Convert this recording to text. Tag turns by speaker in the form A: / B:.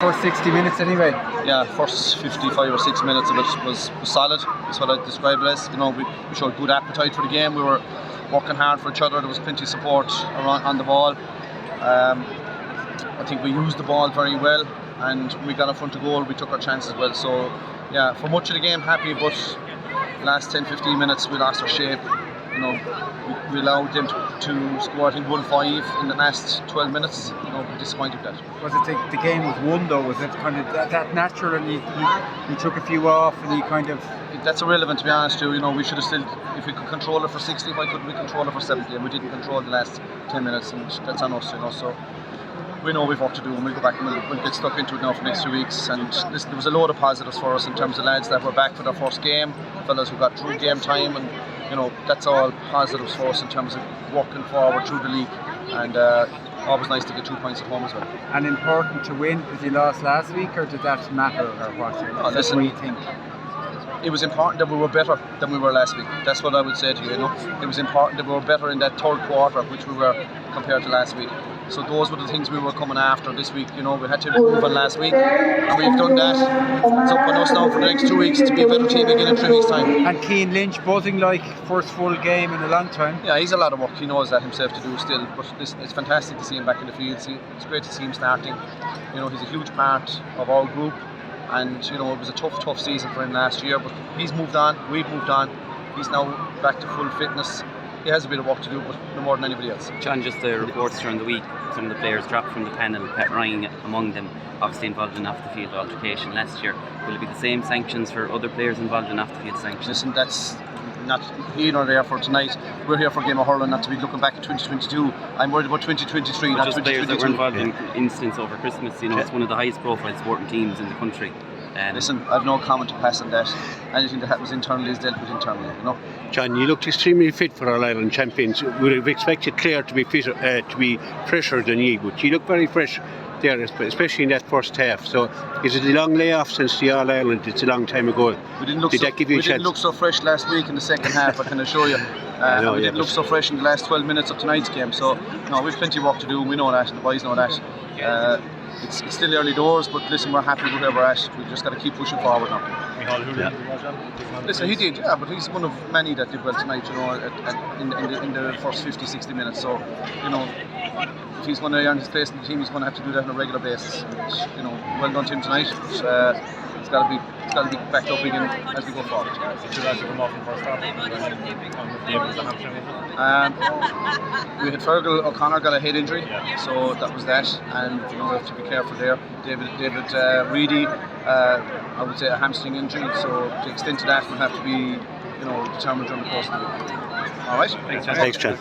A: First 60 minutes anyway.
B: Yeah, first 55 or 6 minutes of it was solid. That's what I'd describe it as. You know, we showed good appetite for the game. We were working hard for each other. There was plenty of support on the ball. I think we used the ball very well, and we got in front of goal. We took our chances well. So yeah, for much of the game, happy, but last 10-15 minutes we lost our shape. You know, we allowed them to score, I think, 1-5 in the last 12 minutes. You know, disappointed with that.
A: Was it the game was won though? Was it kind of that natural, and you took a few off, and you kind of?
B: That's irrelevant, to be honest. You know, we should have still, if we could control it for 60, why couldn't we control it for 70? And we didn't control the last 10 minutes, and that's on us. You know, so we know we've work to do, and we'll go back and we'll get stuck into it now for the next 2 weeks. And listen, there was a load of positives for us in terms of lads that were back for their first game, fellas who got through game time, and you know, that's all positives for us in terms of working forward through the league. And always nice to get 2 points at home as well.
A: And important to win because you lost last week, or did that matter, or what?
B: Listen,
A: what do you think?
B: It was important that we were better than we were last week. That's what I would say to you. You know, it was important that we were better in that third quarter, which we were compared to last week. So those were the things we were coming after this week. You know, we had to improve on last week, and we've done that. It's up on us now for the next 2 weeks to be a better team again in 3 weeks' time.
A: And Keane Lynch buzzing like first full game in a long time.
B: Yeah, he's a lot of work. He knows that himself to do still. But it's fantastic to see him back in the field. It's great to see him starting. You know, he's a huge part of our group. And you know, it was a tough season for him last year, but he's moved on, we've moved on. He's now back to full fitness. He has a bit of work to do, but no more than anybody else.
C: John, just the reports during the week, some of the players dropped from the panel, Pat Ryan among them, obviously involved in off-the-field altercation last year. Will it be the same sanctions for other players involved in off-the-field sanctions?
B: Listen, that's not here nor there for tonight. We're here for a game of hurling, not to be looking back at 2022. I'm worried about 2023, not 2022.
C: Just players that were involved in incidents over Christmas, you know, it's one of the highest profile sporting teams in the country.
B: Listen, I've no comment to pass on that. Anything that happens internally is dealt with internally, you know.
D: John, you looked extremely fit for All Ireland champions. Would have expected Clare to be fitter, to be fresher than you, but you look very fresh there, especially in that first half. So, is it a long layoff since the All Ireland? It's a long time ago. Did that give you a chance?
B: We didn't look so fresh last week in the second half, I can assure you. We didn't look so fresh in the last 12 minutes of tonight's game. So, no, we've plenty of work to do, and we know that, and the boys know that. It's still early doors, but listen, we're happy with where we're at. We've just got to keep pushing forward now. Listen, he did, yeah, but he's one of many that did well tonight, you know, in the first 50-60 minutes. So, you know, if he's going to earn his place in the team, he's going to have to do that on a regular basis. And, you know, well done to him tonight. It's got to be backed up again as we go forward. We had Fergal O'Connor got a head injury, so that was that, and you know, we have to be careful there. David Reedy, I would say a hamstring injury, so the extent of that will have to be, you know, determined during the course of the week. All right.
D: Thanks, John.